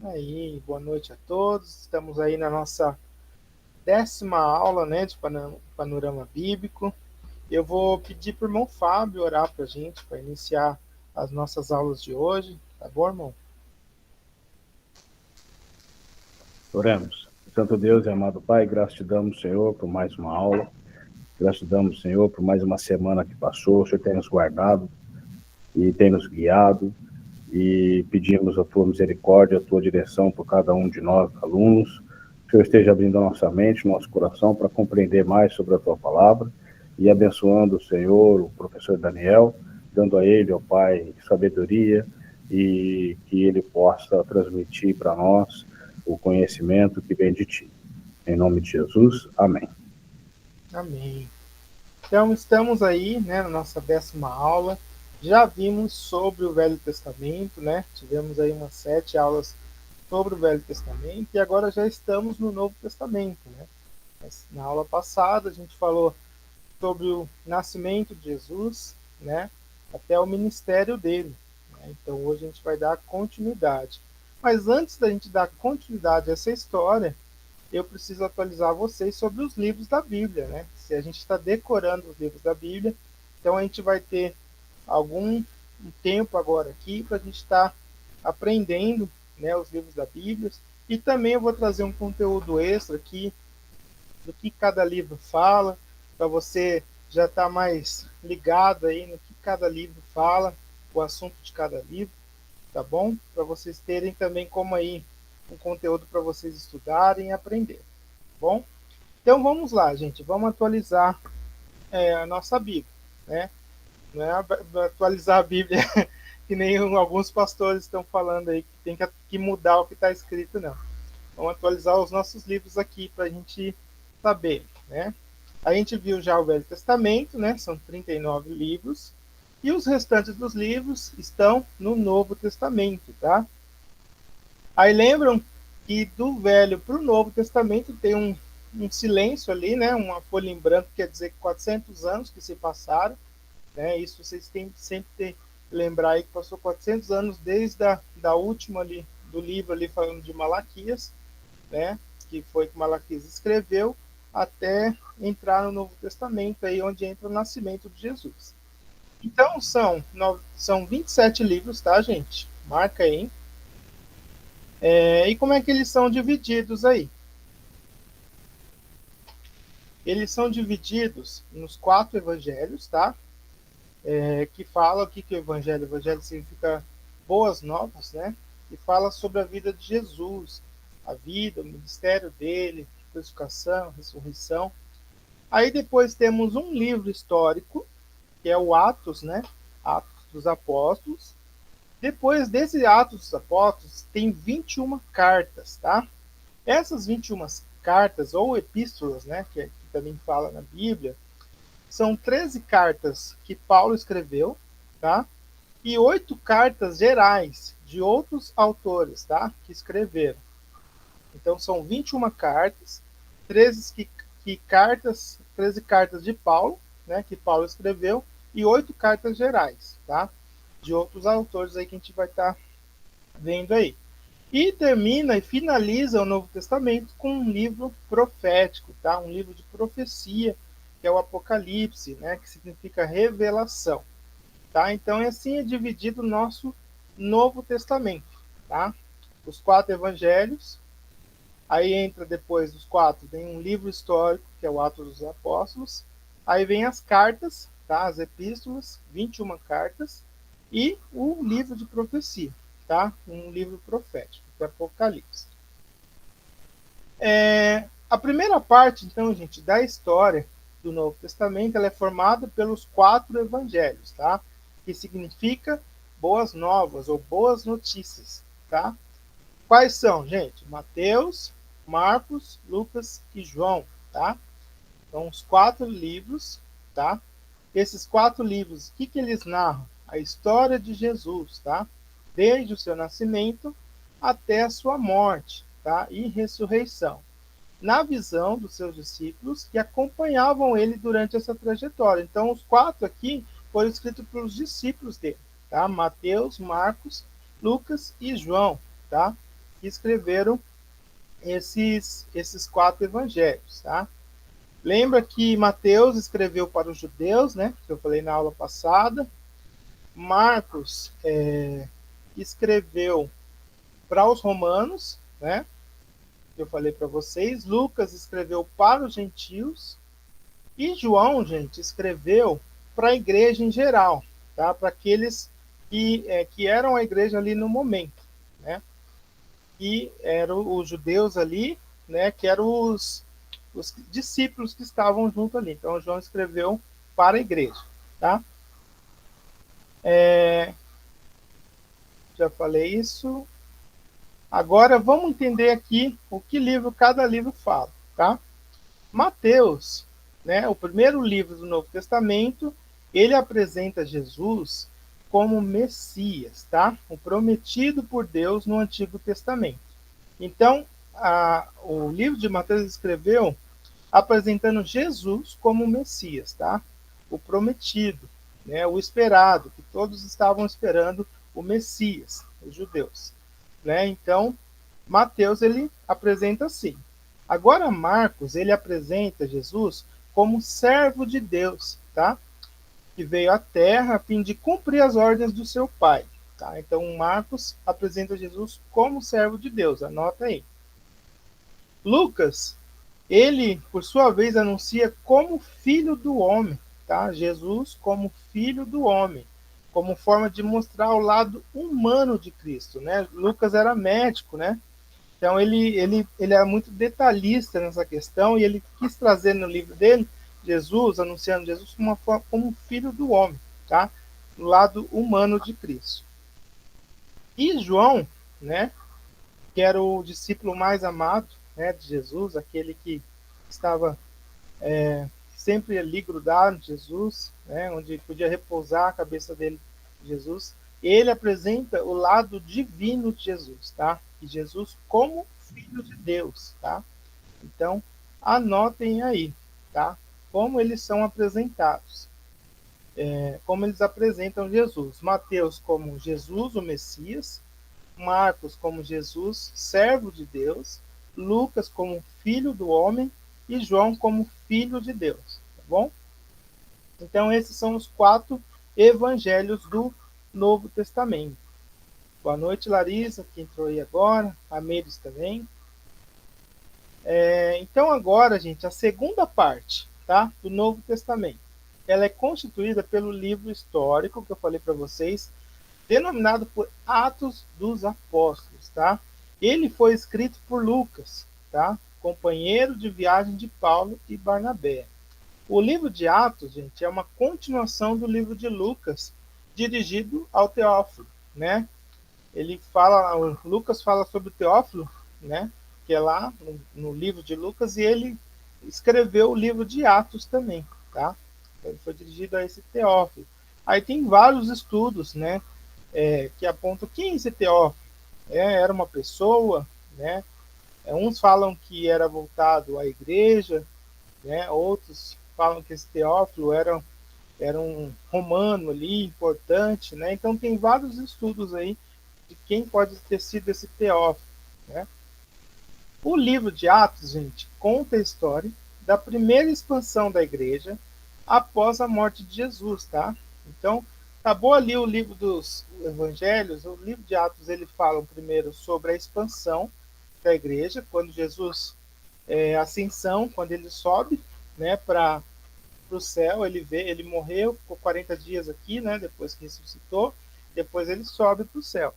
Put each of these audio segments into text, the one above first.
Aí, boa noite a todos. Estamos aí na nossa 10ª aula, né, de panorama bíblico. Eu vou pedir para o irmão Fábio orar para a gente, para iniciar as nossas aulas de hoje. Tá bom, irmão? Oremos. Santo Deus e amado Pai, graças te damos, Senhor, por mais uma aula. Graças te damos, Senhor, por mais uma semana que passou. O Senhor tem nos guardado e tem nos guiado. E pedimos a tua misericórdia, a tua direção por cada um de nós, alunos. Que o Senhor esteja abrindo a nossa mente, nosso coração, para compreender mais sobre a tua palavra e abençoando o Senhor, o professor Daniel, dando a ele, ó Pai, sabedoria e que ele possa transmitir para nós o conhecimento que vem de ti. Em nome de Jesus, amém. Amém. Então, estamos aí, né, na nossa 10ª aula. Já vimos sobre o Velho Testamento, né? Tivemos aí umas 7 aulas sobre o Velho Testamento e agora já estamos no Novo Testamento, né? Na aula passada a gente falou sobre o nascimento de Jesus, né, até o ministério dele. Né? Então hoje a gente vai dar continuidade. Mas antes da gente dar continuidade a essa história, eu preciso atualizar vocês sobre os livros da Bíblia, né? Se a gente está decorando os livros da Bíblia, então a gente vai ter algum tempo agora aqui para a gente estar aprendendo, né, os livros da Bíblia. E também eu vou trazer um conteúdo extra aqui do que cada livro fala, para você já estar mais ligado aí no que cada livro fala, o assunto de cada livro, tá bom? Para vocês terem também como aí um conteúdo para vocês estudarem e aprender, tá bom? Então vamos lá, gente, vamos atualizar a nossa Bíblia, né? Não é atualizar a Bíblia que nem alguns pastores estão falando aí que tem que mudar o que está escrito, não. Vamos atualizar os nossos livros aqui para a gente saber, né? A gente viu já o Velho Testamento, né? São 39 livros. E os restantes dos livros estão no Novo Testamento, tá? Aí lembram que do Velho para o Novo Testamento tem um silêncio ali, né? Uma folha em branco, quer dizer que 400 anos que se passaram, né? Isso vocês têm sempre que lembrar aí que passou 400 anos desde da última ali, do livro ali falando de Malaquias, né? Que foi que Malaquias escreveu, até entrar no Novo Testamento, aí onde entra o nascimento de Jesus. Então são 27 livros, tá, gente? Marca aí. E como é que eles são divididos aí? Eles são divididos nos 4 evangelhos, tá? Que fala o que é o evangelho. O evangelho significa boas novas, né? E fala sobre a vida de Jesus, a vida, o ministério dele, crucificação, ressurreição. Aí depois temos um livro histórico, que é o Atos, né? Atos dos Apóstolos. Depois desse Atos dos Apóstolos, tem 21 cartas, tá? Essas 21 cartas, ou epístolas, né? Que também fala na Bíblia, são 13 cartas que Paulo escreveu, tá? E 8 cartas gerais de outros autores, tá? Que escreveram. Então são 21 cartas, 13 cartas de Paulo, né, que Paulo escreveu, e 8 cartas gerais, tá? De outros autores aí que a gente vai estar vendo aí. E termina e finaliza o Novo Testamento com um livro profético, tá? Um livro de profecia, que é o Apocalipse, né, que significa revelação, tá? Então assim é dividido o nosso Novo Testamento, tá? Os 4 evangelhos. Aí entra depois dos 4, tem um livro histórico, que é o Atos dos Apóstolos. Aí vem as cartas, tá? As epístolas, 21 cartas. E o livro de profecia, tá? Um livro profético, que é Apocalipse. A primeira parte, então, gente, da história do Novo Testamento, ela é formada pelos 4 evangelhos, tá? Que significa boas novas ou boas notícias, tá? Quais são, gente? Mateus, Marcos, Lucas e João, tá? Então, os 4 livros, tá? Esses 4 livros, o que eles narram? A história de Jesus, tá? Desde o seu nascimento até a sua morte, tá? E ressurreição. Na visão dos seus discípulos que acompanhavam ele durante essa trajetória. Então, os 4 aqui foram escritos pelos discípulos dele, tá? Mateus, Marcos, Lucas e João, tá? que escreveram esses 4 evangelhos, tá? Lembra que Mateus escreveu para os judeus, né? Que eu falei na aula passada. Marcos escreveu para os romanos, né? Que eu falei para vocês. Lucas escreveu para os gentios. E João, gente, escreveu para a igreja em geral, tá? Para aqueles que eram a igreja ali no momento, né? E eram os judeus ali, né? Que eram os discípulos que estavam junto ali. Então, João escreveu para a igreja, tá? Já falei isso. Agora, vamos entender aqui o que cada livro fala, tá? Mateus, né, o primeiro livro do Novo Testamento, ele apresenta Jesus como Messias, tá? O prometido por Deus no Antigo Testamento. Então, o livro de Mateus escreveu apresentando Jesus como Messias, tá? O prometido, né? O esperado, que todos estavam esperando o Messias, os judeus, né? Então, Mateus ele apresenta assim. Agora Marcos ele apresenta Jesus como servo de Deus, tá? Que veio à Terra a fim de cumprir as ordens do seu Pai, tá? Então Marcos apresenta Jesus como servo de Deus. Anota aí. Lucas ele, por sua vez, anuncia como filho do homem, tá? Jesus como filho do homem, como forma de mostrar o lado humano de Cristo, né? Lucas era médico, né? Então ele era muito detalhista nessa questão e ele quis trazer no livro dele Jesus, anunciando Jesus como filho do homem, tá? Do lado humano de Cristo. E João, né? Que era o discípulo mais amado, né, de Jesus, aquele que estava sempre ali grudado de Jesus, né, onde podia repousar a cabeça dele, Jesus. Ele apresenta o lado divino de Jesus, tá? E Jesus como filho de Deus, tá? Então, anotem aí, tá? Como eles são apresentados. Como eles apresentam Jesus. Mateus como Jesus, o Messias. Marcos como Jesus, servo de Deus. Lucas como filho do homem. E João como filho de Deus. Tá bom? Então, esses são os 4 evangelhos do Novo Testamento. Boa noite, Larissa, que entrou aí agora. A Meires também. Então, agora, gente, a segunda parte, tá, do Novo Testamento. Ela é constituída pelo livro histórico que eu falei para vocês, denominado por Atos dos Apóstolos, tá? Ele foi escrito por Lucas, tá? Companheiro de viagem de Paulo e Barnabé. O livro de Atos, gente, é uma continuação do livro de Lucas, dirigido ao Teófilo, né? Lucas fala sobre o Teófilo, né? Que é lá no livro de Lucas, e ele escreveu o livro de Atos também, tá? Ele foi dirigido a esse Teófilo. Aí tem vários estudos, né? Que apontam quem esse Teófilo era uma pessoa, né? Uns falam que era voltado à igreja, né? Outros falam que esse Teófilo era um romano ali importante, né? Então tem vários estudos aí de quem pode ter sido esse Teófilo, né? O livro de Atos, gente, conta a história da primeira expansão da igreja após a morte de Jesus, tá? Então, acabou ali o livro dos evangelhos, o livro de Atos ele fala primeiro sobre a expansão da igreja, quando Jesus ascensão, quando ele sobe, né, para o céu, ele morreu, ficou 40 dias aqui, né, depois que ressuscitou, depois ele sobe para o céu.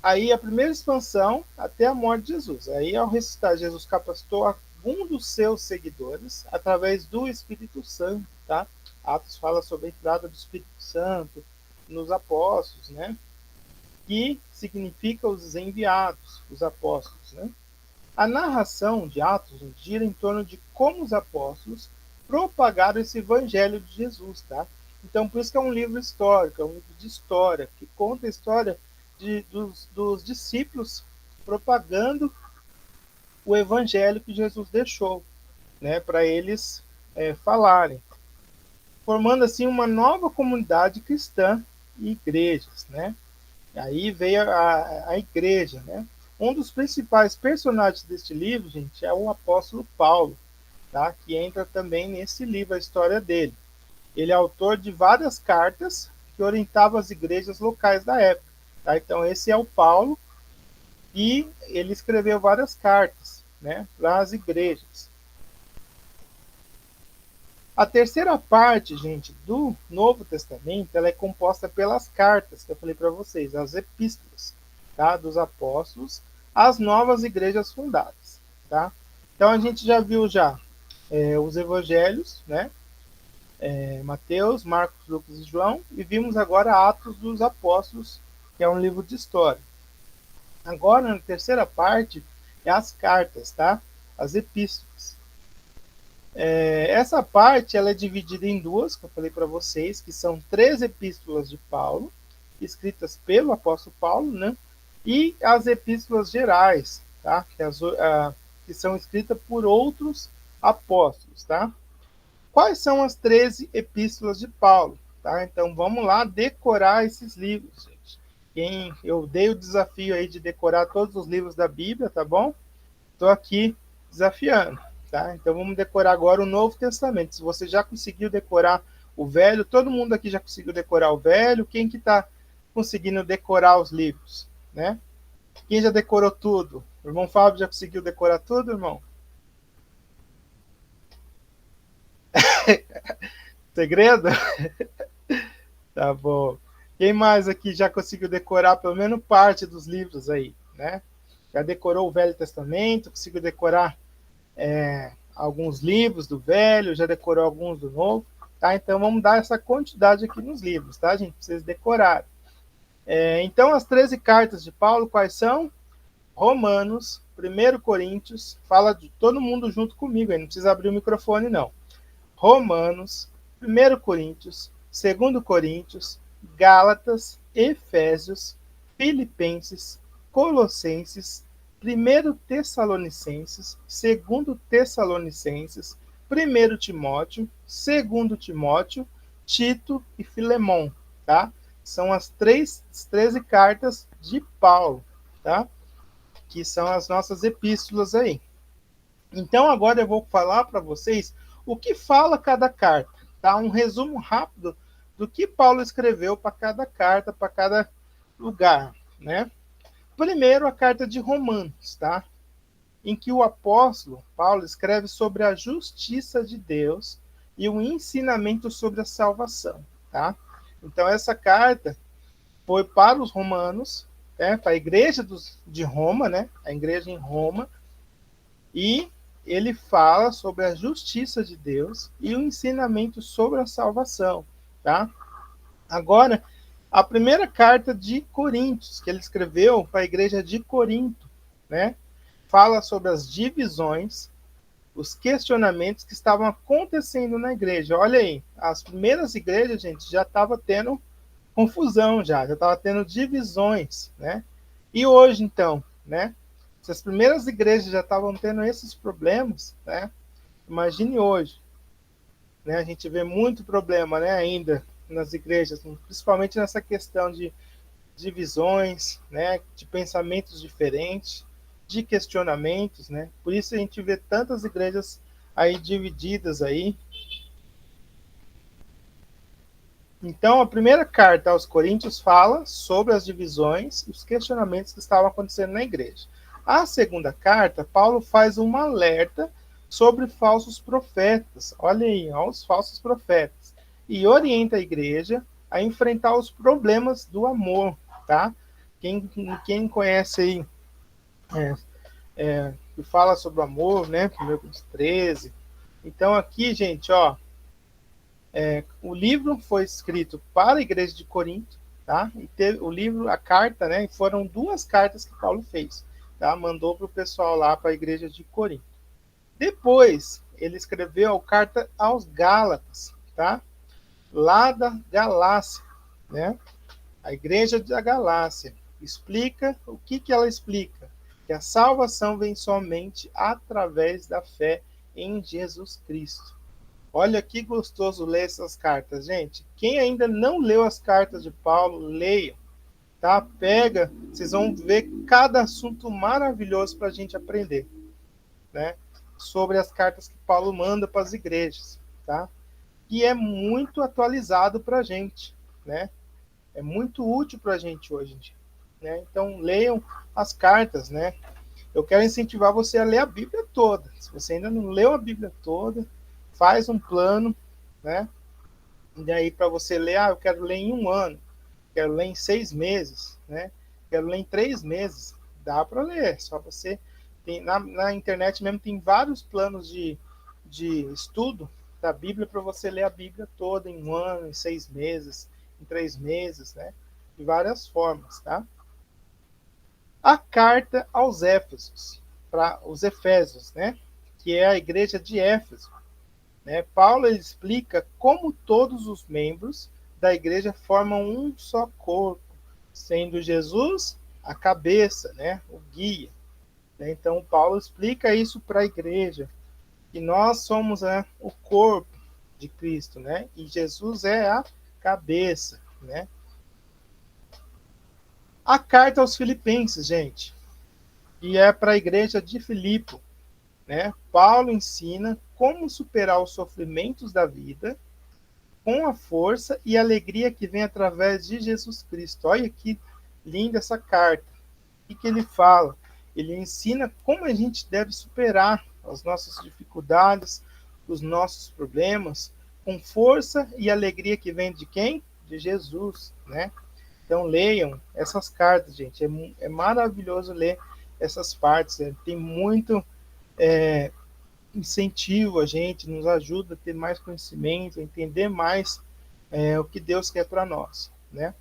Aí a primeira expansão até a morte de Jesus. Aí ao ressuscitar, Jesus capacitou algum dos seus seguidores através do Espírito Santo, tá? Atos fala sobre a entrada do Espírito Santo nos apóstolos, né? Que significa os enviados, os apóstolos, né? A narração de Atos gira em torno de como os apóstolos propagaram esse evangelho de Jesus, tá? Então, por isso que é um livro histórico, é um livro de história, que conta a história dos discípulos propagando o evangelho que Jesus deixou, né, para eles falarem, formando assim uma nova comunidade cristã e igrejas, né? Aí veio a igreja, né? Um dos principais personagens deste livro, gente, é o apóstolo Paulo, tá? Que entra também nesse livro, a história dele. Ele é autor de várias cartas que orientavam as igrejas locais da época, tá? Então esse é o Paulo e ele escreveu várias cartas, né, para as igrejas. A terceira parte, gente, do Novo Testamento, ela é composta pelas cartas que eu falei para vocês, as epístolas, tá, dos apóstolos às novas igrejas fundadas, tá? Então a gente já viu os evangelhos, né? Mateus, Marcos, Lucas e João, e vimos agora Atos dos Apóstolos, que é um livro de história. Agora, na terceira parte, é as cartas, tá? As epístolas. Essa parte ela é dividida em duas, que eu falei para vocês, que são 3 epístolas de Paulo, escritas pelo apóstolo Paulo, né? E as epístolas gerais, tá? Que são escritas por outros apóstolos, tá? Quais são as 13 epístolas de Paulo? Tá? Então vamos lá decorar esses livros, gente. Eu dei o desafio aí de decorar todos os livros da Bíblia, tá bom? Estou aqui desafiando, tá? Então vamos decorar agora o Novo Testamento. Se você já conseguiu decorar o Velho, todo mundo aqui já conseguiu decorar o Velho. Quem que está conseguindo decorar os livros, né? Quem já decorou tudo? O irmão Fábio já conseguiu decorar tudo, irmão? Segredo? Tá bom. Quem mais aqui já conseguiu decorar pelo menos parte dos livros aí, né? Já decorou o Velho Testamento, conseguiu decorar alguns livros do Velho, já decorou alguns do Novo, tá? Então vamos dar essa quantidade aqui nos livros, tá, gente? Pra vocês decorarem. Então as 13 cartas de Paulo, quais são? Romanos, 1 Coríntios, fala de todo mundo junto comigo, aí não precisa abrir o microfone, não. Romanos, 1 Coríntios, 2 Coríntios, Gálatas, Efésios, Filipenses, Colossenses, 1 Tessalonicenses, 2 Tessalonicenses, 1 Timóteo, 2 Timóteo, Tito e Filemão, tá? São as 13 cartas de Paulo, tá? Que são as nossas epístolas aí. Então agora eu vou falar para vocês o que fala cada carta, tá? Um resumo rápido do que Paulo escreveu para cada carta, para cada lugar, né? Primeiro, a carta de Romanos, tá? Em que o apóstolo Paulo escreve sobre a justiça de Deus e o ensinamento sobre a salvação, tá? Então essa carta foi para os romanos, né? Para a igreja de Roma, né? A igreja em Roma, e ele fala sobre a justiça de Deus e o ensinamento sobre a salvação, tá? Agora, a primeira carta de Coríntios, que ele escreveu para a igreja de Corinto, né? Fala sobre as divisões, os questionamentos que estavam acontecendo na igreja. Olha aí, as primeiras igrejas, gente, já estava tendo confusão já estava tendo divisões, né? E hoje, então, né? Se as primeiras igrejas já estavam tendo esses problemas, né? Imagine hoje, né? A gente vê muito problema, né? Ainda nas igrejas, principalmente nessa questão de divisões, né? De pensamentos diferentes, de questionamentos, né? Por isso a gente vê tantas igrejas aí divididas aí. Então, a primeira carta aos Coríntios fala sobre as divisões e os questionamentos que estavam acontecendo na igreja. A segunda carta, Paulo faz um alerta sobre falsos profetas. Olha aí, os falsos profetas. E orienta a igreja a enfrentar os problemas do amor, tá? Quem conhece aí, que fala sobre o amor, né? 1 Coríntios 13. Então, aqui, gente, ó, o livro foi escrito para a igreja de Corinto, tá? E teve o livro, a carta, né? Foram 2 cartas que Paulo fez, tá? Mandou para o pessoal lá para a igreja de Corinto. Depois, ele escreveu a carta aos Gálatas, tá? Lá da Galácia, né? A igreja da Galácia explica o que ela explica, que a salvação vem somente através da fé em Jesus Cristo. Olha que gostoso ler essas cartas, gente. Quem ainda não leu as cartas de Paulo, leiam. tá? Pega, vocês vão ver cada assunto maravilhoso para a gente aprender, né? Sobre as cartas que Paulo manda para as igrejas, tá? E é muito atualizado para a gente, né? É muito útil para a gente hoje em dia, né? Então leiam as cartas, né? Eu quero incentivar você a ler a Bíblia toda. Se você ainda não leu a Bíblia toda, faz um plano, né? E daí para você ler, eu quero ler em um ano, quero ler em 6 meses, né? Quero ler em 3 meses. Dá para ler, só você tem na internet mesmo tem vários planos de estudo da Bíblia para você ler a Bíblia toda em um ano, em 6 meses, em 3 meses, né? De várias formas, tá? A carta aos Éfesos, para os Efésios, né? Que é a igreja de Éfeso, né? Paulo ele explica como todos os membros da igreja formam um só corpo, sendo Jesus a cabeça, né? O guia. Então Paulo explica isso para a igreja, que nós somos, né, o corpo de Cristo, né? E Jesus é a cabeça, né? A carta aos Filipenses, gente, e é para a igreja de Filipe, né? Paulo ensina como superar os sofrimentos da vida com a força e alegria que vem através de Jesus Cristo. Olha que linda essa carta. O que ele fala? Ele ensina como a gente deve superar as nossas dificuldades, os nossos problemas, com força e alegria que vem de quem? De Jesus, né? Então leiam essas cartas, gente. É maravilhoso ler essas partes. Tem muito incentivo a gente, nos ajuda a ter mais conhecimento, a entender mais o que Deus quer para nós, né?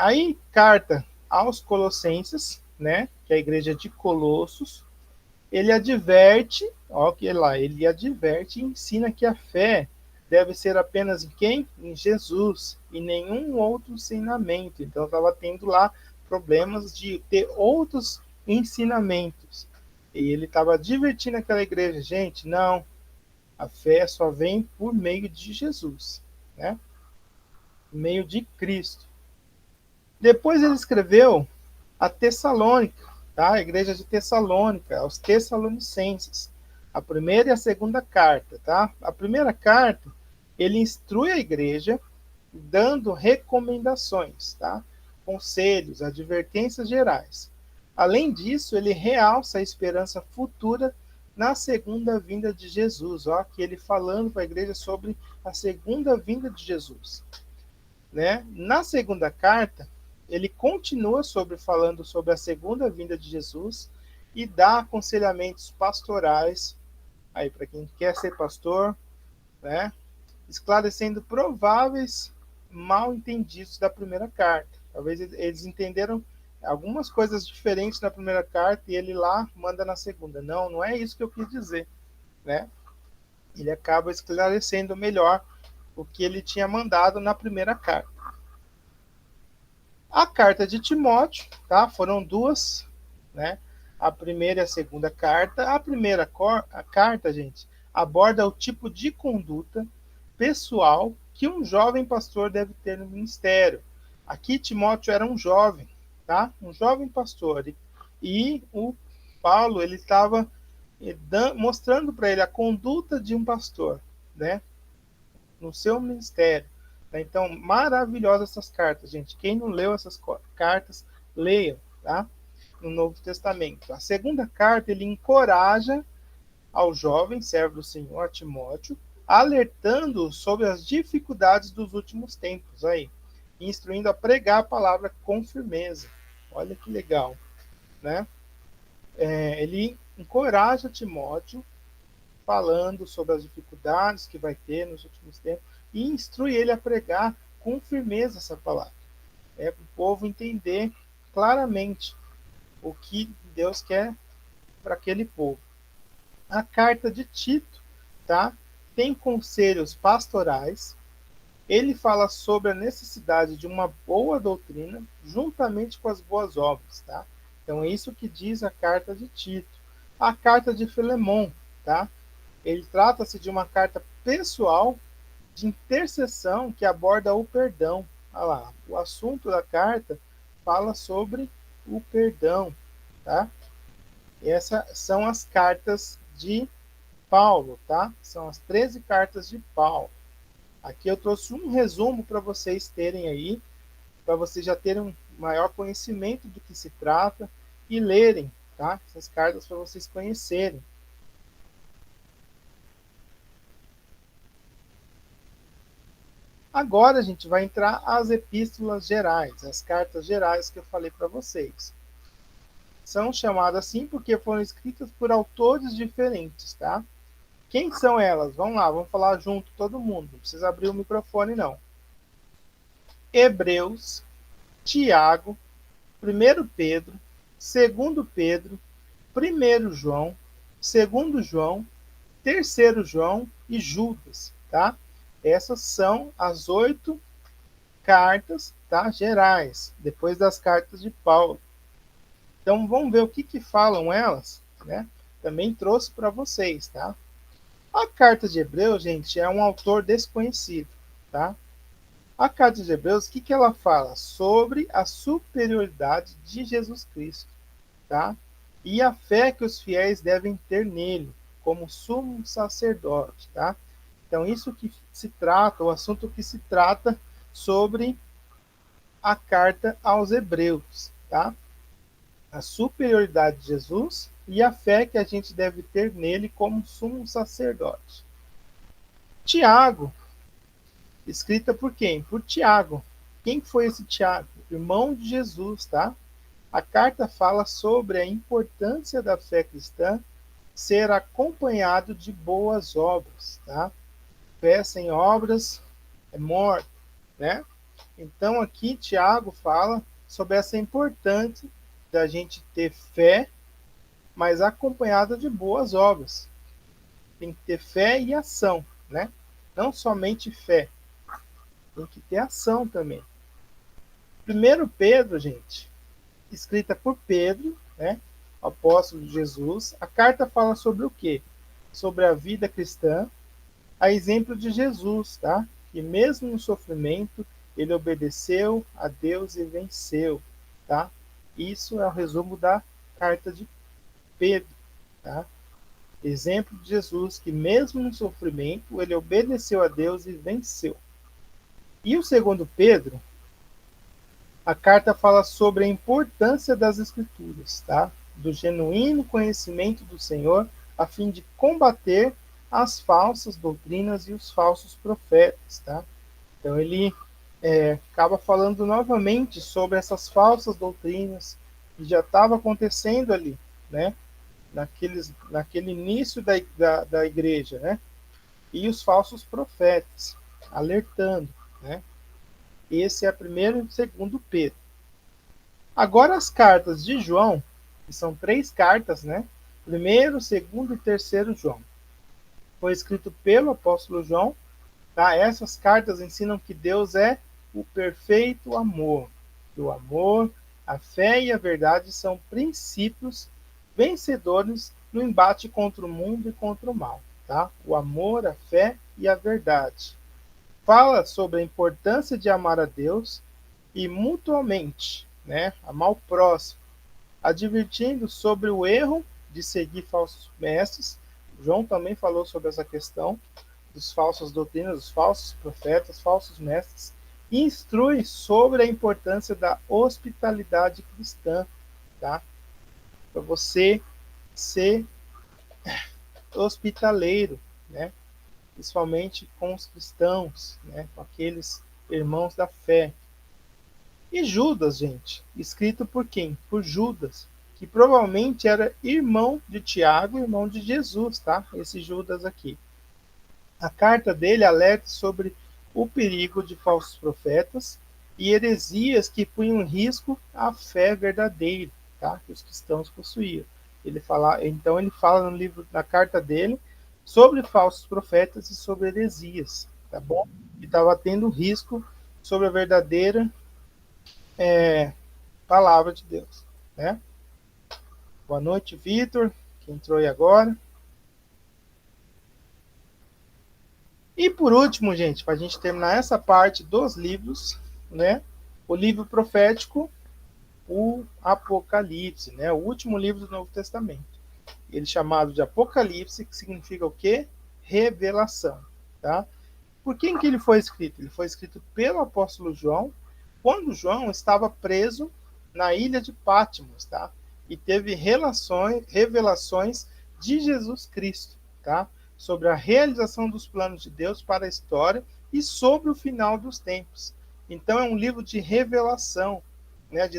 Aí, carta aos Colossenses, né? Que é a igreja de Colossos, ele adverte, ó, que lá, ele adverte e ensina que a fé deve ser apenas em quem? Em Jesus, e nenhum outro ensinamento. Então, estava tendo lá problemas de ter outros ensinamentos. E ele estava advertindo aquela igreja, gente, não, a fé só vem por meio de Jesus, né? Por meio de Cristo. Depois ele escreveu a Tessalônica, tá? A igreja de Tessalônica, aos Tessalonicenses. A primeira e a segunda carta, tá? A primeira carta, ele instrui a igreja dando recomendações, tá? Conselhos, advertências gerais. Além disso, ele realça a esperança futura na segunda vinda de Jesus, ó, que ele falando para a igreja sobre a segunda vinda de Jesus, né? Na segunda carta, ele continua falando sobre a segunda vinda de Jesus e dá aconselhamentos pastorais aí para quem quer ser pastor, né? Esclarecendo prováveis mal entendidos da primeira carta. Talvez eles entenderam algumas coisas diferentes na primeira carta e ele lá manda na segunda. Não, não é isso que eu quis dizer, né? Ele acaba esclarecendo melhor o que ele tinha mandado na primeira carta. A carta de Timóteo, tá? Foram duas, né? A primeira e a segunda carta. A primeira carta, gente, aborda o tipo de conduta pessoal que um jovem pastor deve ter no ministério. Aqui Timóteo era um jovem, tá? Um jovem pastor. E o Paulo, ele estava mostrando para ele a conduta de um pastor, né? No seu ministério. Então, maravilhosas essas cartas, gente. Quem não leu essas cartas, leiam, tá? No Novo Testamento. A segunda carta, ele encoraja ao jovem servo do Senhor, Timóteo, alertando sobre as dificuldades dos últimos tempos, aí, instruindo a pregar a palavra com firmeza. Olha que legal, né? Ele encoraja Timóteo, falando sobre as dificuldades que vai ter nos últimos tempos, e instrui ele a pregar com firmeza essa palavra. Para o povo entender claramente o que Deus quer para aquele povo. A carta de Tito, tá? Tem conselhos pastorais. Ele fala sobre a necessidade de uma boa doutrina juntamente com as boas obras, tá? Então é isso que diz a carta de Tito. A carta de Filemon, tá? Ele trata-se de uma carta pessoal de intercessão que aborda o perdão. Olha lá, o assunto da carta fala sobre o perdão, tá? Essas são as cartas de Paulo, tá? São as 13 cartas de Paulo. Aqui eu trouxe um resumo para vocês terem aí, para vocês já terem um maior conhecimento do que se trata e lerem, tá? Essas cartas para vocês conhecerem. Agora a gente vai entrar as epístolas gerais, as cartas gerais que eu falei para vocês. São chamadas assim porque foram escritas por autores diferentes, tá? Quem são elas? Vamos lá, vamos falar junto todo mundo. Não precisa abrir o microfone, não. Hebreus, Tiago, 1 Pedro, 2 Pedro, 1 João, 2 João, 3 João e Judas, tá? Essas são as 8 cartas, tá? Gerais, depois das cartas de Paulo. Então vamos ver o que falam elas, né? Também trouxe para vocês, tá? A carta de Hebreus, gente, é um autor desconhecido, tá? A carta de Hebreus, o que ela fala? Sobre a superioridade de Jesus Cristo, tá? E a fé que os fiéis devem ter nele, como sumo sacerdote, tá? Então, isso que se trata, o assunto que se trata sobre a carta aos Hebreus, tá? A superioridade de Jesus e a fé que a gente deve ter nele como sumo sacerdote. Tiago, escrita por quem? Por Tiago. Quem foi esse Tiago? Irmão de Jesus, tá? A carta fala sobre a importância da fé cristã ser acompanhado de boas obras, tá? Fé sem obras é morte, né? Então aqui Tiago fala sobre essa importância da gente ter fé, mas acompanhada de boas obras. Tem que ter fé e ação, né? Não somente fé, tem que ter ação também. 1 Pedro, gente, escrita por Pedro, né? Apóstolo de Jesus. A carta fala sobre o quê? Sobre a vida cristã, a exemplo de Jesus, tá? Que mesmo no sofrimento, ele obedeceu a Deus e venceu, tá? Isso é o resumo da carta de Pedro, tá? Exemplo de Jesus, que mesmo no sofrimento, ele obedeceu a Deus e venceu. E o 2 Pedro, a carta fala sobre a importância das escrituras, tá? Do genuíno conhecimento do Senhor, a fim de combater as falsas doutrinas e os falsos profetas, tá? Então ele acaba falando novamente sobre essas falsas doutrinas que já estava acontecendo ali, né? Naquele início da igreja, né? E os falsos profetas, alertando, né? Esse é a primeira e o 2 Pedro. Agora as cartas de João, que são 3 cartas, né? Primeiro, segundo e terceiro João. Foi escrito pelo apóstolo João, tá? Essas cartas ensinam que Deus é o perfeito amor. O amor, a fé e a verdade são princípios vencedores no embate contra o mundo e contra o mal, tá? O amor, a fé e a verdade. Fala sobre a importância de amar a Deus e mutuamente, né, amar o próximo, advertindo sobre o erro de seguir falsos mestres. João também falou sobre essa questão dos falsas doutrinas, dos falsos profetas, falsos mestres, e instrui sobre a importância da hospitalidade cristã, tá? Para você ser hospitaleiro, né? Principalmente com os cristãos, né? Com aqueles irmãos da fé. E Judas, gente, escrito por quem? Por Judas, que provavelmente era irmão de Tiago, irmão de Jesus, tá? Esse Judas aqui. A carta dele alerta sobre o perigo de falsos profetas e heresias que punham em risco a fé verdadeira, tá? Que os cristãos possuíam. Então ele fala no livro, na carta dele, sobre falsos profetas e sobre heresias, tá bom? E estava tendo risco sobre a verdadeira palavra de Deus, né? Boa noite, Vitor, que entrou aí agora. E por último, gente, para a gente terminar essa parte dos livros, né? O livro profético, o Apocalipse, né? O último livro do Novo Testamento. Ele é chamado de Apocalipse, que significa o quê? Revelação, tá? Por quem que ele foi escrito? Ele foi escrito pelo apóstolo João, quando João estava preso na ilha de Patmos, tá? E teve revelações de Jesus Cristo, tá? Sobre a realização dos planos de Deus para a história e sobre o final dos tempos. Então é um livro de revelação, né?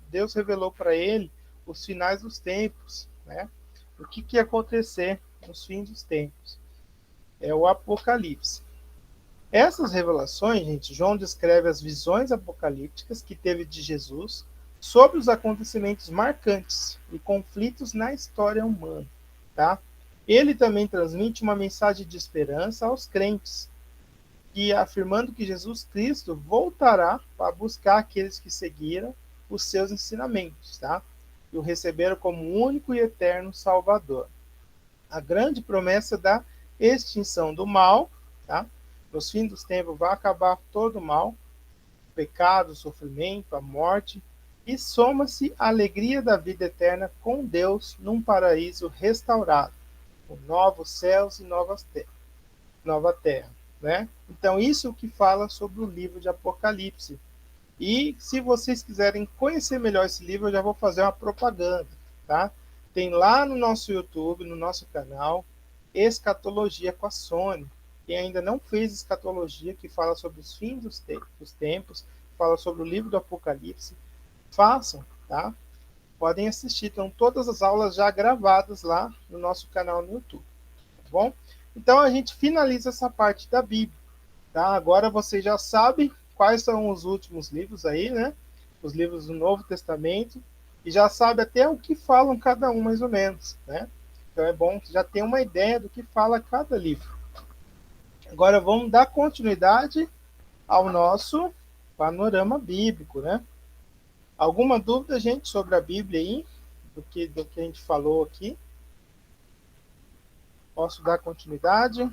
Deus revelou para ele os finais dos tempos, né? O que ia acontecer nos fins dos tempos. É o Apocalipse. Essas revelações, gente, João descreve as visões apocalípticas que teve de Jesus sobre os acontecimentos marcantes e conflitos na história humana, tá? Ele também transmite uma mensagem de esperança aos crentes, e afirmando que Jesus Cristo voltará para buscar aqueles que seguiram os seus ensinamentos, tá? E o receberam como único e eterno Salvador. A grande promessa da extinção do mal, tá? Nos fins dos tempos vai acabar todo o mal, o pecado, o sofrimento, a morte, e soma-se a alegria da vida eterna com Deus num paraíso restaurado, com novos céus e nova terra, né? Então isso é o que fala sobre o livro de Apocalipse. E se vocês quiserem conhecer melhor esse livro, eu já vou fazer uma propaganda, tá? Tem lá no nosso YouTube, no nosso canal, Escatologia com a Sônia. Quem ainda não fez escatologia, que fala sobre os fins dos tempos, fala sobre o livro do Apocalipse, façam, tá? Podem assistir, estão todas as aulas já gravadas lá no nosso canal no YouTube, tá bom? Então a gente finaliza essa parte da Bíblia, tá? Agora você já sabe quais são os últimos livros aí, né? Os livros do Novo Testamento, e já sabe até o que falam cada um, mais ou menos, né? Então é bom que já tenha uma ideia do que fala cada livro. Agora vamos dar continuidade ao nosso panorama bíblico, né? Alguma dúvida, gente, sobre a Bíblia aí? Do que a gente falou aqui? Posso dar continuidade?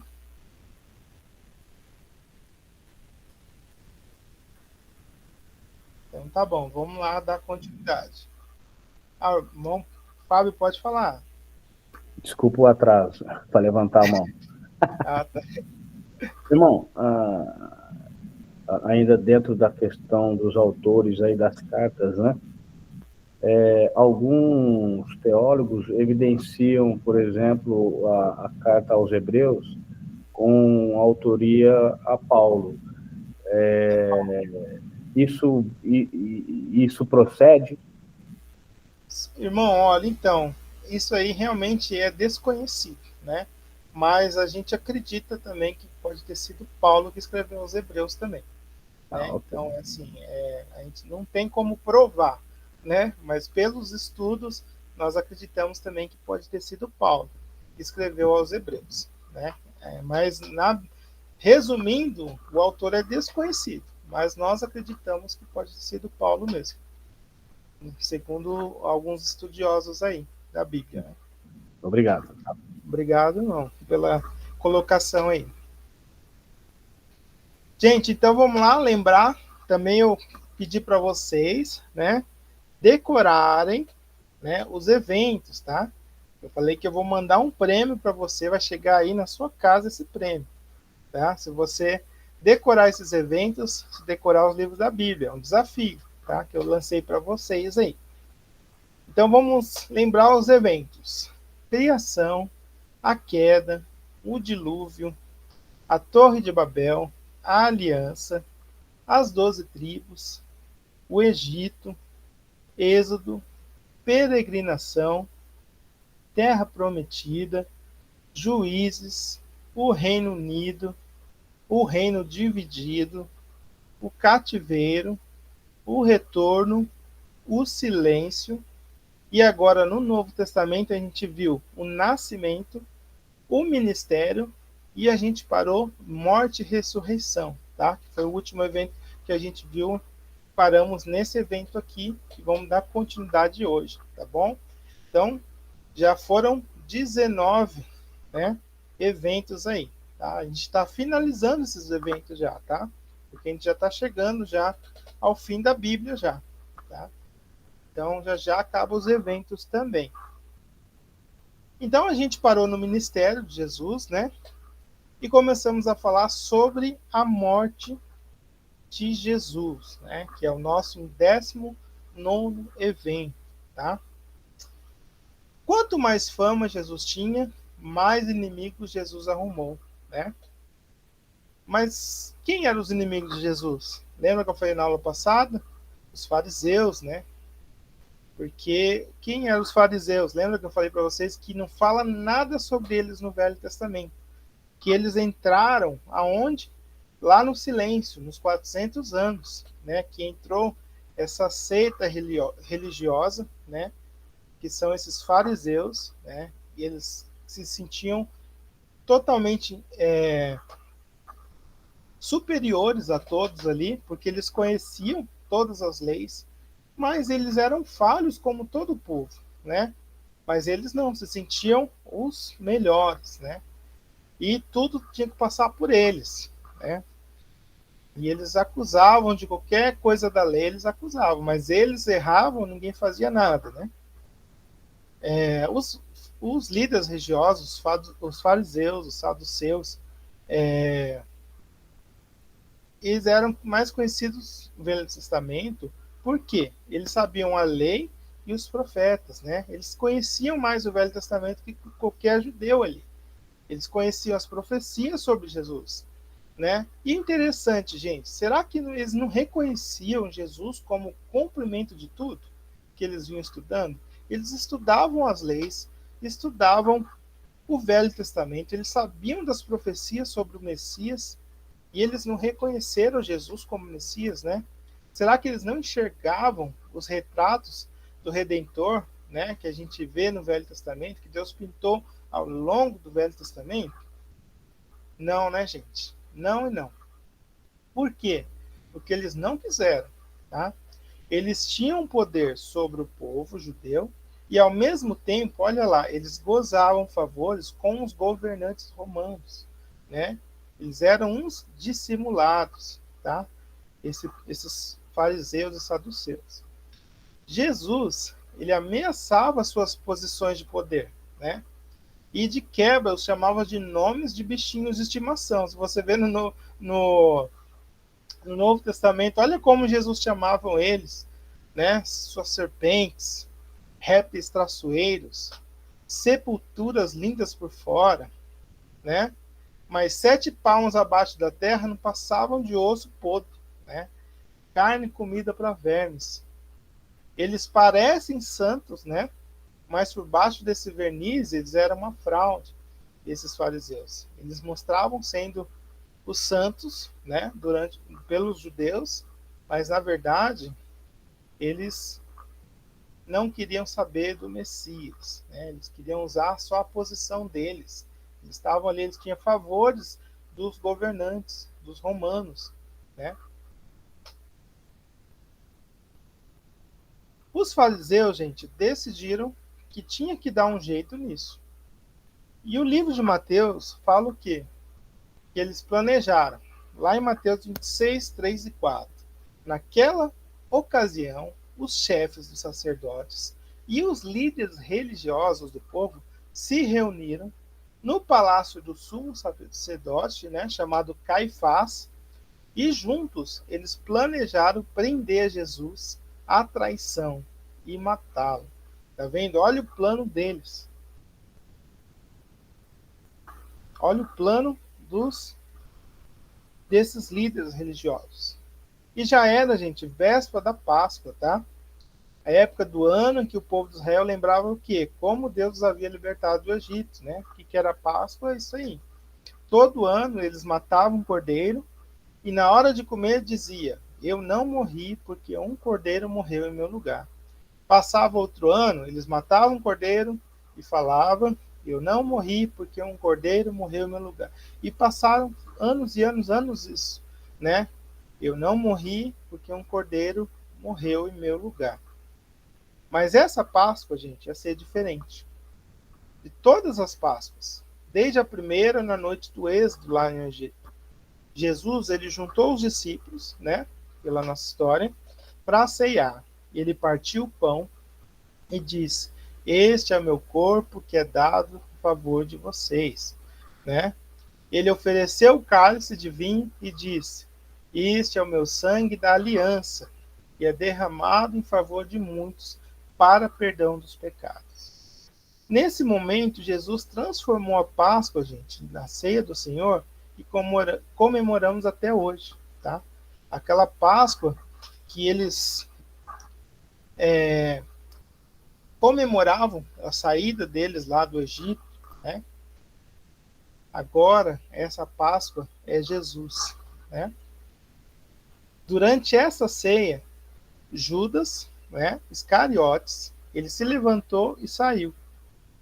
Então tá bom, vamos lá dar continuidade. Ah, bom, Fábio, pode falar. Desculpa o atraso para levantar a mão. Ah, tá. Irmão, ainda dentro da questão dos autores aí das cartas, né? Alguns teólogos evidenciam, por exemplo, a carta aos Hebreus com autoria a Paulo. Isso procede? Irmão, olha, então, isso aí realmente é desconhecido, né? Mas a gente acredita também que pode ter sido Paulo que escreveu aos Hebreus também, né? Ok. Então, assim, a gente não tem como provar, né? Mas pelos estudos, nós acreditamos também que pode ter sido Paulo que escreveu aos Hebreus, né? Mas, resumindo, o autor é desconhecido, mas nós acreditamos que pode ter sido Paulo mesmo, segundo alguns estudiosos aí da Bíblia, né? Obrigado. Obrigado, não, pela colocação aí. Gente, então vamos lá lembrar. Também eu pedi para vocês, né, decorarem, né, os eventos, tá? Eu falei que eu vou mandar um prêmio para você, vai chegar aí na sua casa esse prêmio, tá? Se você decorar esses eventos, se decorar os livros da Bíblia, é um desafio, tá? Que eu lancei para vocês aí. Então vamos lembrar os eventos: criação, a queda, o dilúvio, a Torre de Babel, a aliança, as 12 tribos, o Egito, Êxodo, peregrinação, terra prometida, juízes, o Reino Unido, o reino dividido, o cativeiro, o retorno, o silêncio, e agora no Novo Testamento a gente viu o nascimento, o ministério, e a gente parou morte e ressurreição, tá? Que foi o último evento que a gente viu. Paramos nesse evento aqui, que vamos dar continuidade hoje, tá bom? Então, já foram 19, né, eventos aí, tá? A gente está finalizando esses eventos já, tá? Porque a gente já está chegando já ao fim da Bíblia já, tá? Então, já já acaba os eventos também. Então, a gente parou no ministério de Jesus, né? E começamos a falar sobre a morte de Jesus, né? Que é o nosso 19º evento, tá? Quanto mais fama Jesus tinha, mais inimigos Jesus arrumou, né? Mas quem eram os inimigos de Jesus? Lembra que eu falei na aula passada? Os fariseus, né? Porque quem eram os fariseus? Lembra que eu falei para vocês que não fala nada sobre eles no Velho Testamento? Que eles entraram aonde? Lá no silêncio, nos 400 anos, né? Que entrou essa seita religiosa, né? Que são esses fariseus, né? E eles se sentiam totalmente superiores a todos ali, porque eles conheciam todas as leis, mas eles eram falhos como todo o povo, né? Mas eles não se sentiam os melhores, né? E tudo tinha que passar por eles, né? E eles acusavam de qualquer coisa da lei, eles acusavam, mas eles erravam, ninguém fazia nada, né? Os líderes religiosos, os fariseus, os saduceus, eles eram mais conhecidos no Velho Testamento porque eles sabiam a lei e os profetas, né? Eles conheciam mais o Velho Testamento que qualquer judeu ali. Eles conheciam as profecias sobre Jesus, né? E interessante, gente, será que eles não reconheciam Jesus como cumprimento de tudo que eles vinham estudando? Eles estudavam as leis, estudavam o Velho Testamento, eles sabiam das profecias sobre o Messias e eles não reconheceram Jesus como Messias, né? Será que eles não enxergavam os retratos do Redentor, né, que a gente vê no Velho Testamento, que Deus pintou ao longo do Velho Testamento? Não, né, gente? Não e não. Por quê? Porque eles não quiseram, tá? Eles tinham poder sobre o povo judeu e, ao mesmo tempo, olha lá, eles gozavam favores com os governantes romanos, né? Eles eram uns dissimulados, tá? Esses fariseus e saduceus. Jesus, ele ameaçava suas posições de poder, né? E de quebra os chamava de nomes de bichinhos de estimação. Se você vê no Novo Testamento, olha como Jesus chamavam eles, né? Suas serpentes, répteis traiçoeiros, sepulturas lindas por fora, né? Mas 7 palmos abaixo da terra não passavam de osso podre, né? Carne comida para vermes. Eles parecem santos, né? Mas por baixo desse verniz eles eram uma fraude, esses fariseus. Eles mostravam sendo os santos, né? Pelos judeus, mas na verdade eles não queriam saber do Messias, né? Eles queriam usar só a posição deles. Eles estavam ali, eles tinham favores dos governantes, dos romanos, né? Os fariseus, gente, decidiram que tinha que dar um jeito nisso. E o livro de Mateus fala o quê? Que eles planejaram, lá em Mateus 26, 3 e 4. Naquela ocasião, os chefes dos sacerdotes e os líderes religiosos do povo se reuniram no palácio do sumo sacerdote, né, chamado Caifás, e juntos eles planejaram prender Jesus à traição e matá-lo. Tá vendo? Olha o plano deles. Olha o plano desses líderes religiosos. E já era, gente, véspera da Páscoa, tá? A época do ano em que o povo de Israel lembrava o quê? Como Deus os havia libertado do Egito, né? O que era Páscoa? É isso aí. Todo ano eles matavam um cordeiro e na hora de comer dizia: eu não morri porque um cordeiro morreu em meu lugar. Passava outro ano, eles matavam um cordeiro e falavam: eu não morri porque um cordeiro morreu em meu lugar. E passaram anos e anos, anos isso, né? Eu não morri porque um cordeiro morreu em meu lugar. Mas essa Páscoa, gente, ia ser diferente de todas as Páscoas. Desde a primeira, na noite do Êxodo, lá em Egito. Jesus, ele juntou os discípulos, né, pela nossa história, para ceiar. Ele partiu o pão e disse: Este é o meu corpo que é dado em favor de vocês, né? Ele ofereceu o cálice de vinho e disse: Este é o meu sangue da aliança, que é derramado em favor de muitos para perdão dos pecados. Nesse momento, Jesus transformou a Páscoa, gente, na ceia do Senhor, e comemoramos até hoje, tá? Aquela Páscoa que eles comemoravam a saída deles lá do Egito, né? Agora, essa Páscoa é Jesus, né? Durante essa ceia, Judas, né, Iscariotes, ele se levantou e saiu,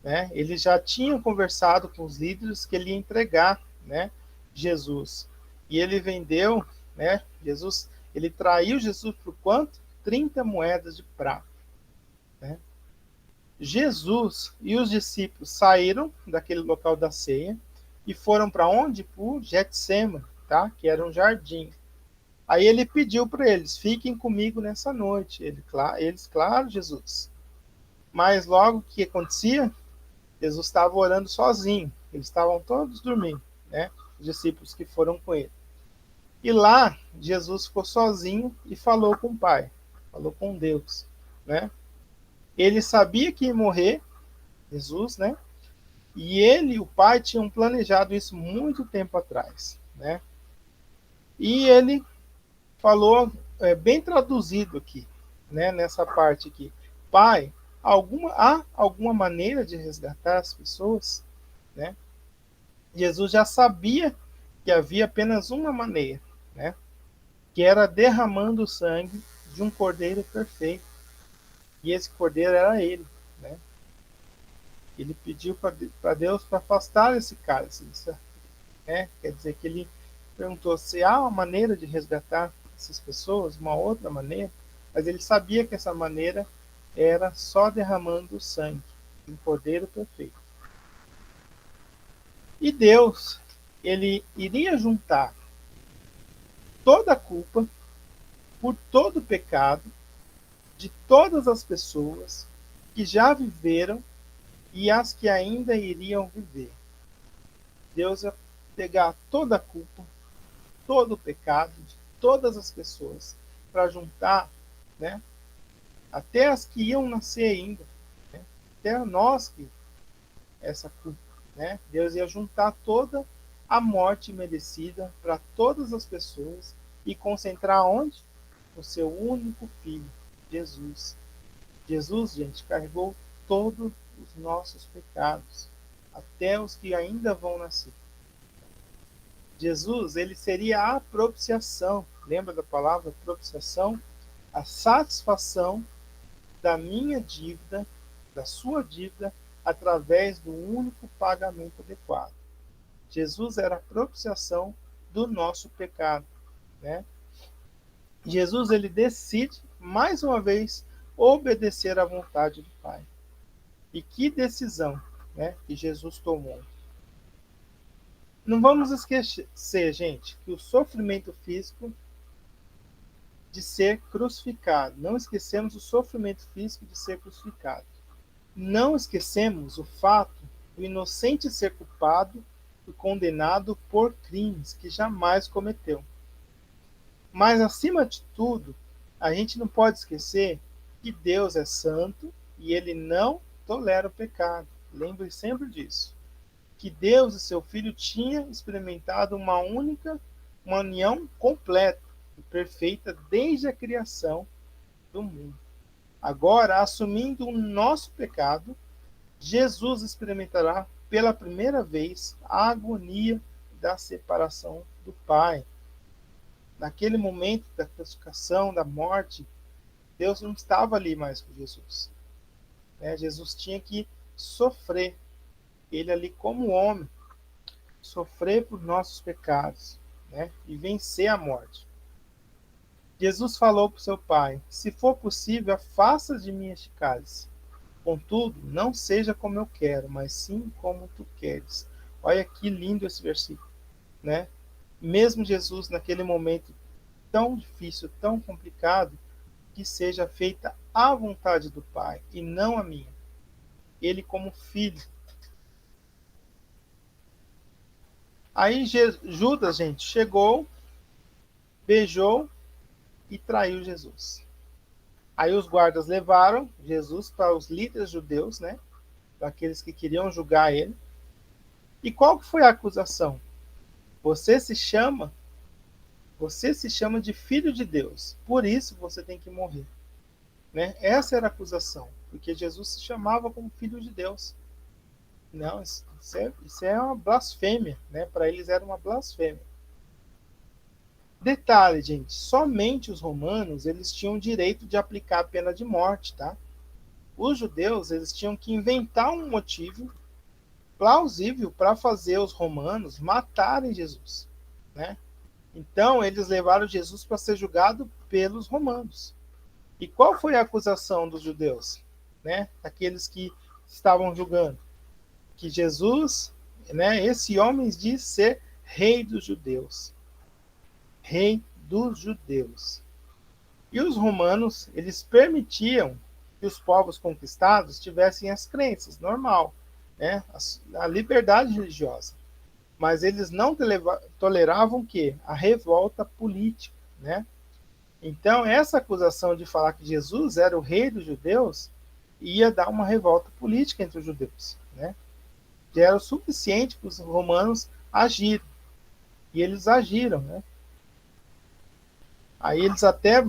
né? Ele já tinha conversado com os líderes que ele ia entregar, né, Jesus. E ele vendeu, né, Jesus, ele traiu Jesus por quanto? 30 moedas de prata, né? Jesus e os discípulos saíram daquele local da ceia e foram para onde? Para o Getsema, tá? Que era um jardim. Aí ele pediu para eles: fiquem comigo nessa noite. Eles, claro, Jesus. Mas logo o que acontecia? Jesus estava orando sozinho. Eles estavam todos dormindo, né? Os discípulos que foram com ele. E lá Jesus ficou sozinho e falou com o Pai, falou com Deus, né? Ele sabia que ia morrer, Jesus, né? E ele e o Pai tinham planejado isso muito tempo atrás, né? E ele falou, bem traduzido aqui, né? Nessa parte aqui: Pai, há alguma maneira de resgatar as pessoas, né? Jesus já sabia que havia apenas uma maneira, né? Que era derramando o sangue de um cordeiro perfeito. E esse cordeiro era ele, né? Ele pediu para Deus para afastar esse cálice, né? Quer dizer que ele perguntou se há uma maneira de resgatar essas pessoas, uma outra maneira, mas ele sabia que essa maneira era só derramando o sangue de um cordeiro perfeito. E Deus, ele iria juntar toda a culpa por todo o pecado de todas as pessoas que já viveram e as que ainda iriam viver. Deus ia pegar toda a culpa, todo o pecado de todas as pessoas para juntar, né? Até as que iam nascer ainda, né? Até nós que essa culpa, né? Deus ia juntar toda a morte merecida para todas as pessoas e concentrar onde? O seu único filho, Jesus. Jesus, gente, carregou todos os nossos pecados, até os que ainda vão nascer. Jesus, ele seria a propiciação. Lembra da palavra propiciação? A satisfação da minha dívida, da sua dívida, através do único pagamento adequado. Jesus era a propiciação do nosso pecado, né? Jesus, ele decide mais uma vez obedecer à vontade do Pai. E que decisão, né, que Jesus tomou. Não vamos esquecer, gente, que o sofrimento físico de ser crucificado. Não esquecemos o sofrimento físico de ser crucificado. Não esquecemos o fato do inocente ser culpado e condenado por crimes que jamais cometeu. Mas, acima de tudo, a gente não pode esquecer que Deus é santo e ele não tolera o pecado. Lembre sempre disso. Que Deus e seu Filho tinham experimentado uma união completa e perfeita desde a criação do mundo. Agora, assumindo o nosso pecado, Jesus experimentará pela primeira vez a agonia da separação do Pai. Naquele momento da crucificação, da morte, Deus não estava ali mais com Jesus, né? Jesus tinha que sofrer, ele ali como homem, sofrer por nossos pecados, né? E vencer a morte. Jesus falou para o seu Pai: se for possível, afasta de mim este cálice. Contudo, não seja como eu quero, mas sim como tu queres. Olha que lindo esse versículo, né? Mesmo Jesus, naquele momento tão difícil, tão complicado, que seja feita a vontade do Pai e não a minha. Ele como filho. Aí Judas, gente, chegou, beijou e traiu Jesus. Aí os guardas levaram Jesus para os líderes judeus, né? Para aqueles que queriam julgar ele. E qual que foi a acusação? Você se chama, você se chama de filho de Deus. Por isso você tem que morrer, né? Essa era a acusação, porque Jesus se chamava como filho de Deus. Não, isso é uma blasfêmia, né? Para eles era uma blasfêmia. Detalhe, gente, somente os romanos eles tinham direito de aplicar a pena de morte, tá? Os judeus eles tinham que inventar um motivo plausível para fazer os romanos matarem Jesus, né? Então eles levaram Jesus para ser julgado pelos romanos. E qual foi a acusação dos judeus, né? Aqueles que estavam julgando que Jesus, né? Esse homem diz ser rei dos judeus, rei dos judeus. E os romanos eles permitiam que os povos conquistados tivessem as crenças normal, né? A liberdade religiosa. Mas eles não toleravam que a revolta política, né? Então essa acusação de falar que Jesus era o rei dos judeus ia dar uma revolta política entre os judeus, né? Já era o suficiente para os romanos agirem. E eles agiram, né? Aí eles até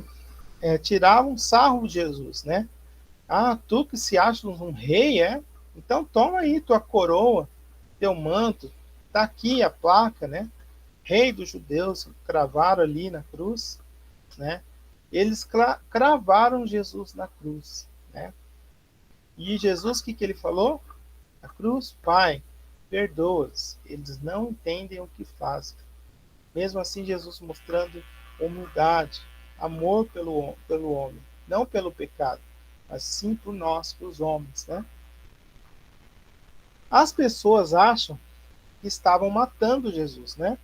tiravam sarro de Jesus, né? Ah, tu que se acha um rei, é? Então toma aí tua coroa, teu manto, tá aqui a placa, né? Rei dos judeus, cravaram ali na cruz, né? Eles cravaram Jesus na cruz, né? E Jesus, o que ele falou? A cruz, Pai, perdoa-os, eles não entendem o que fazem. Mesmo assim, Jesus mostrando humildade, amor pelo homem, não pelo pecado, mas sim por nós, pelos homens, né? As pessoas acham que estavam matando Jesus, né?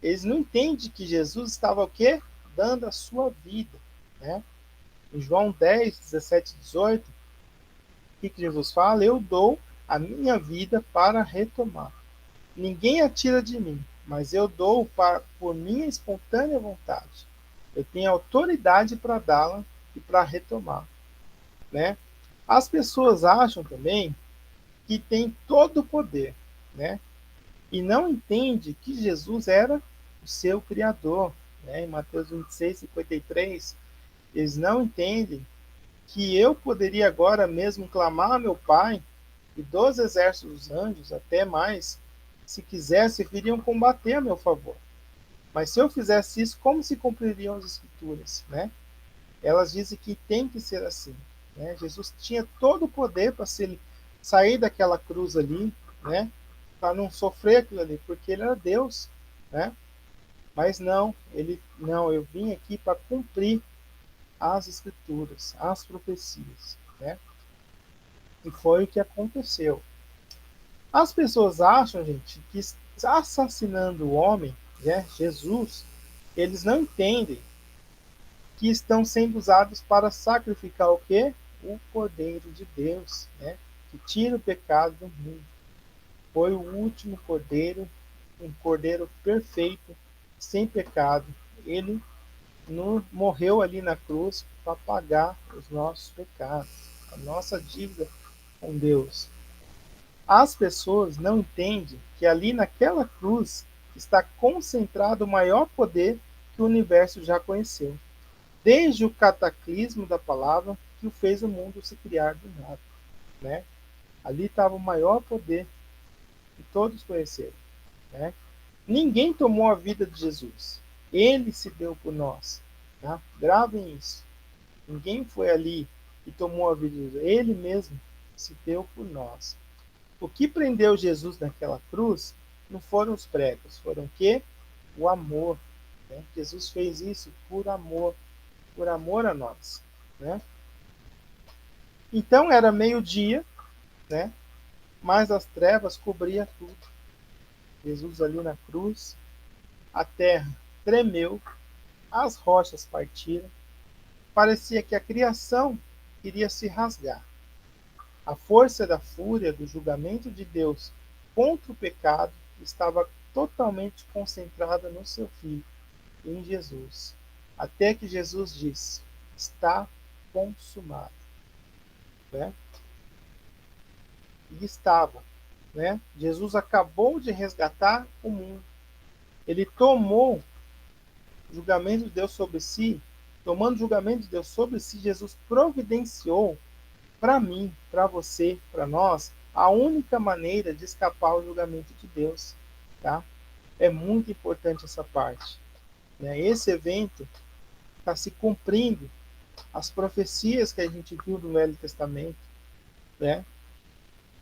Eles não entendem que Jesus estava o quê? Dando a sua vida, né? Em João 10, 17 e 18, o que Jesus fala? Eu dou a minha vida para retomar. Ninguém a tira de mim, mas eu dou por minha espontânea vontade. Eu tenho autoridade para dá-la e para retomar, né? As pessoas acham também que tem todo o poder, né? E não entende que Jesus era o seu criador, né? Em Mateus 26, 53, eles não entendem que eu poderia agora mesmo clamar a meu Pai e dos exércitos dos anjos, até mais, se quisesse, viriam combater a meu favor. Mas se eu fizesse isso, como se cumpririam as escrituras, né? Elas dizem que tem que ser assim, né? Jesus tinha todo o poder para sair daquela cruz ali, né? Para não sofrer aquilo ali, porque ele era Deus, né? Mas não, eu vim aqui para cumprir as escrituras, as profecias, né? E foi o que aconteceu. As pessoas acham, gente, que assassinando o homem, né, Jesus, eles não entendem que estão sendo usados para sacrificar o quê? O Cordeiro de Deus, né, que tira o pecado do mundo. Foi o último cordeiro, um cordeiro perfeito, sem pecado. Ele morreu ali na cruz para pagar os nossos pecados, a nossa dívida com Deus. As pessoas não entendem que ali naquela cruz está concentrado o maior poder que o universo já conheceu, desde o cataclismo da palavra que o fez o mundo se criar do nada, né? Ali estava o maior poder que todos conheceram, né? Ninguém tomou a vida de Jesus. Ele se deu por nós, tá? Gravem isso. Ninguém foi ali e tomou a vida de Jesus. Ele mesmo se deu por nós. O que prendeu Jesus naquela cruz não foram os pregos, foram o quê? O amor, né? Jesus fez isso por amor a nós, né? Então era meio-dia, né? Mas as trevas cobriam tudo. Jesus ali na cruz, a terra tremeu, as rochas partiram, parecia que a criação iria se rasgar. A força da fúria do julgamento de Deus contra o pecado estava totalmente concentrada no seu Filho, em Jesus, até que Jesus disse: está consumado. Né? E estava. Né? Jesus acabou de resgatar o mundo. Ele tomou o julgamento de Deus sobre si. Tomando o julgamento de Deus sobre si, Jesus providenciou para mim, para você, para nós, a única maneira de escapar ao julgamento de Deus. Tá? É muito importante essa parte. Né? Esse evento está se cumprindo as profecias que a gente viu no Velho Testamento, né?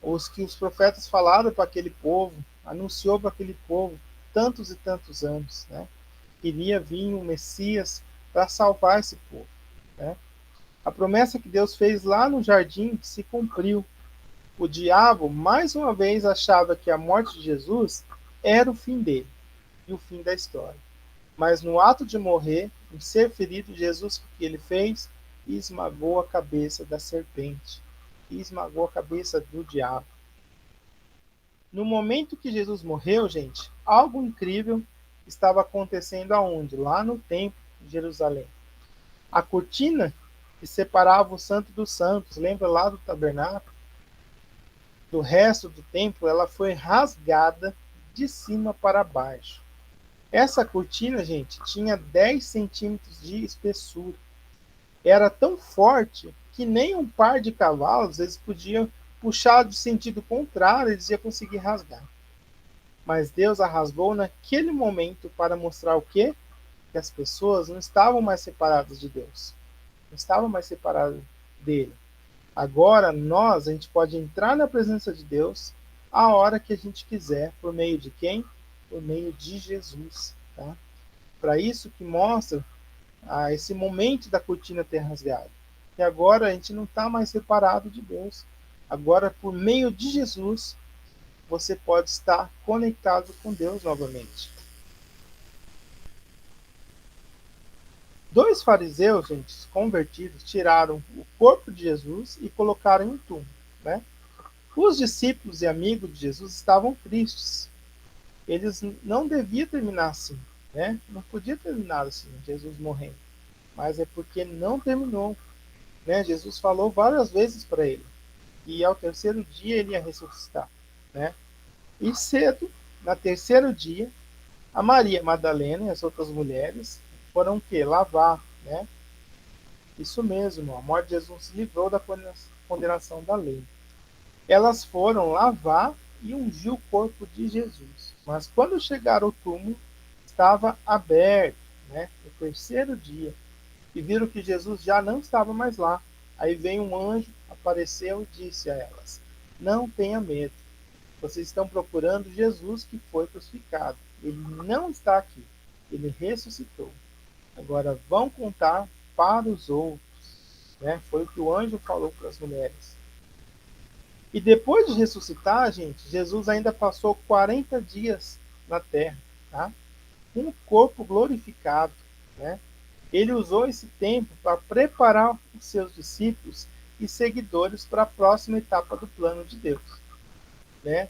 Os que os profetas falaram para aquele povo, anunciou para aquele povo tantos e tantos anos, né? Iria vir um Messias para salvar esse povo, né? A promessa que Deus fez lá no jardim se cumpriu. O diabo, mais uma vez, achava que a morte de Jesus era o fim dele e o fim da história. Mas no ato de morrer, em ser ferido, Jesus, o que ele fez? Esmagou a cabeça da serpente. Esmagou a cabeça do diabo. No momento que Jesus morreu, gente, algo incrível estava acontecendo aonde? Lá no templo de Jerusalém. A cortina que separava o santo dos santos, lembra lá do tabernáculo? Do resto do templo, ela foi rasgada de cima para baixo. Essa cortina, gente, tinha 10 centímetros de espessura. Era tão forte que nem um par de cavalos eles podiam puxar do sentido contrário, eles iam conseguir rasgar. Mas Deus a rasgou naquele momento para mostrar o quê? Que as pessoas não estavam mais separadas de Deus. Não estavam mais separadas dele. Agora, a gente pode entrar na presença de Deus a hora que a gente quiser. Por meio de quem? Por meio de Jesus. Tá? Para isso que mostra esse momento da cortina ter rasgado. E agora a gente não está mais separado de Deus. Agora, por meio de Jesus, você pode estar conectado com Deus novamente. Dois fariseus, gente, convertidos, tiraram o corpo de Jesus e colocaram em um túmulo. Né? Os discípulos e amigos de Jesus estavam tristes. Eles não deviam terminar assim. Né? Não podia terminar assim, Jesus morrendo. Mas é porque não terminou. Né? Jesus falou várias vezes para ele. E ao terceiro dia ele ia ressuscitar. Né? E cedo, no terceiro dia, a Maria Madalena e as outras mulheres foram o quê? Lavar. Né? Isso mesmo, a morte de Jesus se livrou da condenação da lei. Elas foram lavar e ungir o corpo de Jesus. Mas quando chegaram ao túmulo, estava aberto, né? No terceiro dia. E viram que Jesus já não estava mais lá. Aí veio um anjo, apareceu e disse a elas: não tenha medo. Vocês estão procurando Jesus que foi crucificado. Ele não está aqui. Ele ressuscitou. Agora vão contar para os outros. Né? Foi o que o anjo falou para as mulheres. E depois de ressuscitar, gente, Jesus ainda passou 40 dias na terra, tá? Com o corpo glorificado. Né? Ele usou esse tempo para preparar os seus discípulos e seguidores para a próxima etapa do plano de Deus. Né?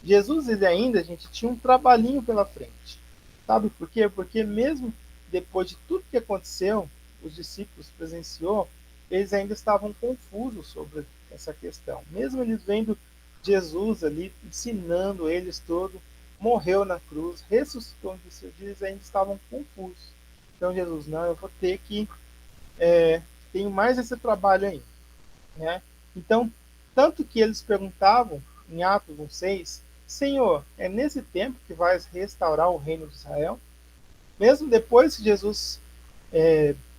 Jesus, ele ainda, gente, tinha um trabalhinho pela frente. Sabe por quê? Porque mesmo depois de tudo que aconteceu, os discípulos presenciou, eles ainda estavam confusos sobre essa questão. Mesmo eles vendo Jesus ali ensinando eles todo, morreu na cruz, ressuscitou no terceiro dia, eles ainda estavam confusos. Então Jesus, não, eu vou ter que tenho mais esse trabalho aí, né? Então, tanto que eles perguntavam em Atos 1:6, Senhor, é nesse tempo que vais restaurar o reino de Israel? Mesmo depois que Jesus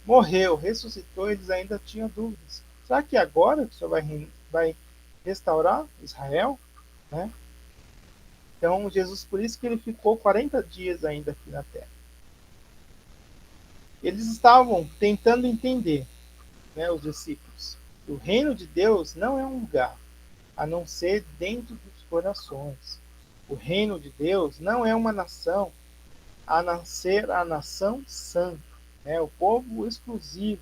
morreu, ressuscitou, eles ainda tinham dúvidas. Será que agora que o Senhor vai restaurar Israel? Né? Então, Jesus, por isso que ele ficou 40 dias ainda aqui na terra. Eles estavam tentando entender, né, os discípulos. O reino de Deus não é um lugar, a não ser dentro dos corações. O reino de Deus não é uma nação, a não ser a nação santa, né, o povo exclusivo,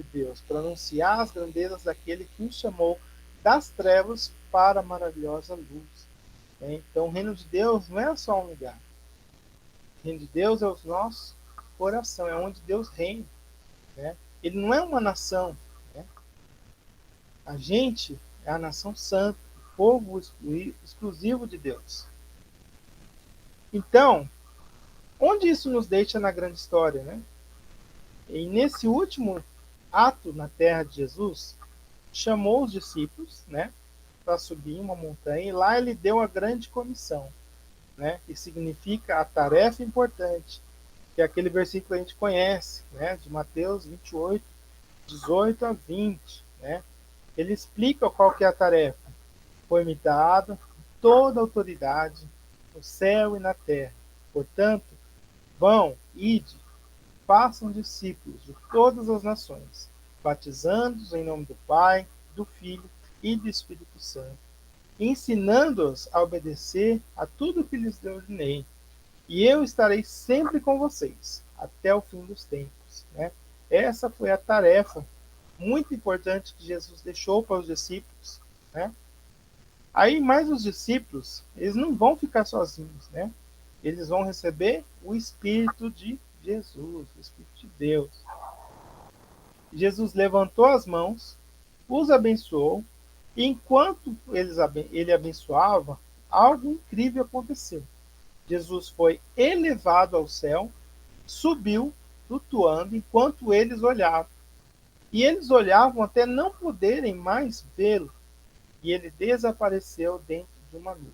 de Deus, para anunciar as grandezas daquele que nos chamou das trevas para a maravilhosa luz. Então, o reino de Deus não é só um lugar. O reino de Deus é o nosso coração, é onde Deus reina. Né? Ele não é uma nação. Né? A gente é a nação santa, o povo exclusivo de Deus. Então, onde isso nos deixa na grande história? Né? E nesse último ato na terra de Jesus, chamou os discípulos, né, para subir uma montanha, e lá ele deu a grande comissão, né, que significa a tarefa importante, que é aquele versículo que a gente conhece, né, de Mateus 28, 18 a 20, né, ele explica qual que é a tarefa. Foi-me dada toda a autoridade no céu e na terra. Portanto, vão, ide, façam discípulos de todas as nações, batizando-os em nome do Pai, do Filho e do Espírito Santo, ensinando-os a obedecer a tudo que lhes ordenei. E eu estarei sempre com vocês, até o fim dos tempos. Né? Essa foi a tarefa muito importante que Jesus deixou para os discípulos. Né? Aí, mais os discípulos, eles não vão ficar sozinhos. Né? Eles vão receber o Espírito de Jesus, o Espírito de Deus. Jesus levantou as mãos, os abençoou, e enquanto ele abençoava, algo incrível aconteceu. Jesus foi elevado ao céu, subiu, flutuando, enquanto eles olhavam. E eles olhavam até não poderem mais vê-lo. E ele desapareceu dentro de uma nuvem.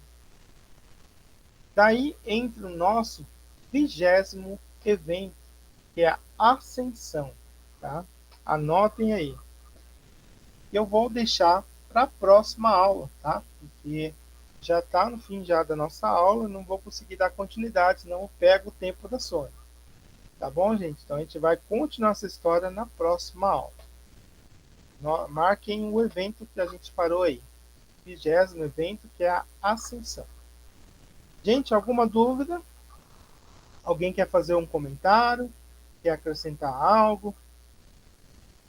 Daí entra o nosso 20º evento, que é a ascensão. Tá? Anotem aí. Eu vou deixar para a próxima aula, tá? Porque já está no fim já da nossa aula, não vou conseguir dar continuidade, senão eu pego o tempo da Sônia. Tá bom, gente? Então a gente vai continuar essa história na próxima aula. Marquem o evento que a gente parou aí. 20º evento, que é a ascensão. Gente, alguma dúvida? Alguém quer fazer um comentário? Quer acrescentar algo?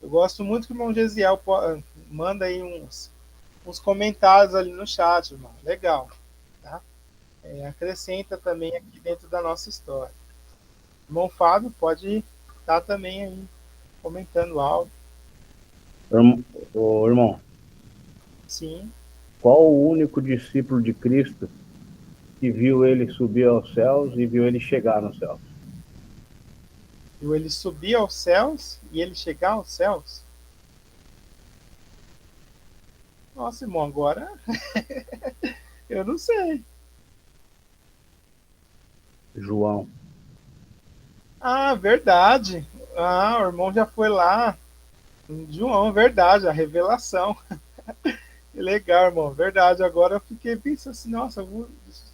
Eu gosto muito que o irmão Gesiel manda aí uns comentários ali no chat, irmão. Legal. Tá? Acrescenta também aqui dentro da nossa história. O irmão Fábio pode estar também aí comentando algo. Ô, irmão. Sim. Qual o único discípulo de Cristo que viu ele subir aos céus e viu ele chegar nos céus? Viu ele subir aos céus e ele chegar aos céus? Nossa, irmão, agora eu não sei. João. Ah, verdade. Ah, o irmão já foi lá. João, verdade, a revelação. Que legal, irmão, verdade. Agora eu fiquei pensando assim, nossa,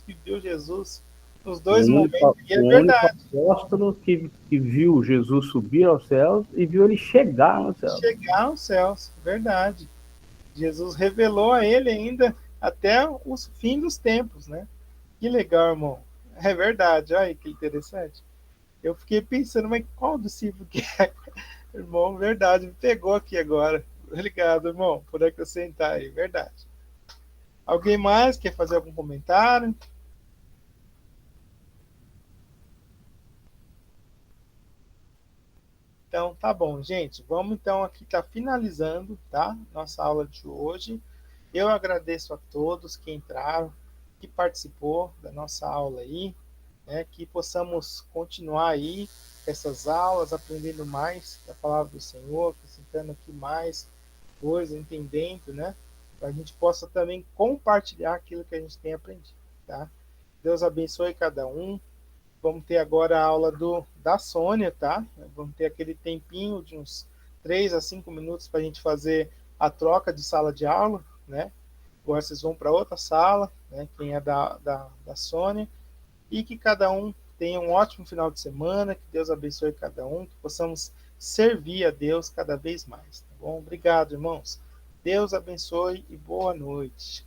que viu Jesus nos dois momentos. E é o único verdade. apóstolo que viu Jesus subir aos céus e viu ele chegar aos céus. Chegar aos céus, verdade. Jesus revelou a ele ainda até o fim dos tempos, né? Que legal, irmão. É verdade, olha que interessante. Eu fiquei pensando, mas qual discípulo que é? Irmão, verdade, me pegou aqui agora. Obrigado, irmão, por acrescentar aí, verdade. Alguém mais quer fazer algum comentário? Então, tá bom, gente. Vamos então aqui tá finalizando, tá? Nossa aula de hoje. Eu agradeço a todos que entraram, que participou da nossa aula aí, né? Que possamos continuar aí essas aulas, aprendendo mais da palavra do Senhor, acrescentando aqui mais coisas, entendendo, né? Para a gente possa também compartilhar aquilo que a gente tem aprendido, tá? Deus abençoe cada um. Vamos ter agora a aula da Sônia, tá? Vamos ter aquele tempinho de uns 3 a 5 minutos para a gente fazer a troca de sala de aula, né? Agora vocês vão para outra sala, né? Quem é da Sônia. E que cada um tenha um ótimo final de semana, que Deus abençoe cada um, que possamos servir a Deus cada vez mais, tá bom? Obrigado, irmãos. Deus abençoe e boa noite.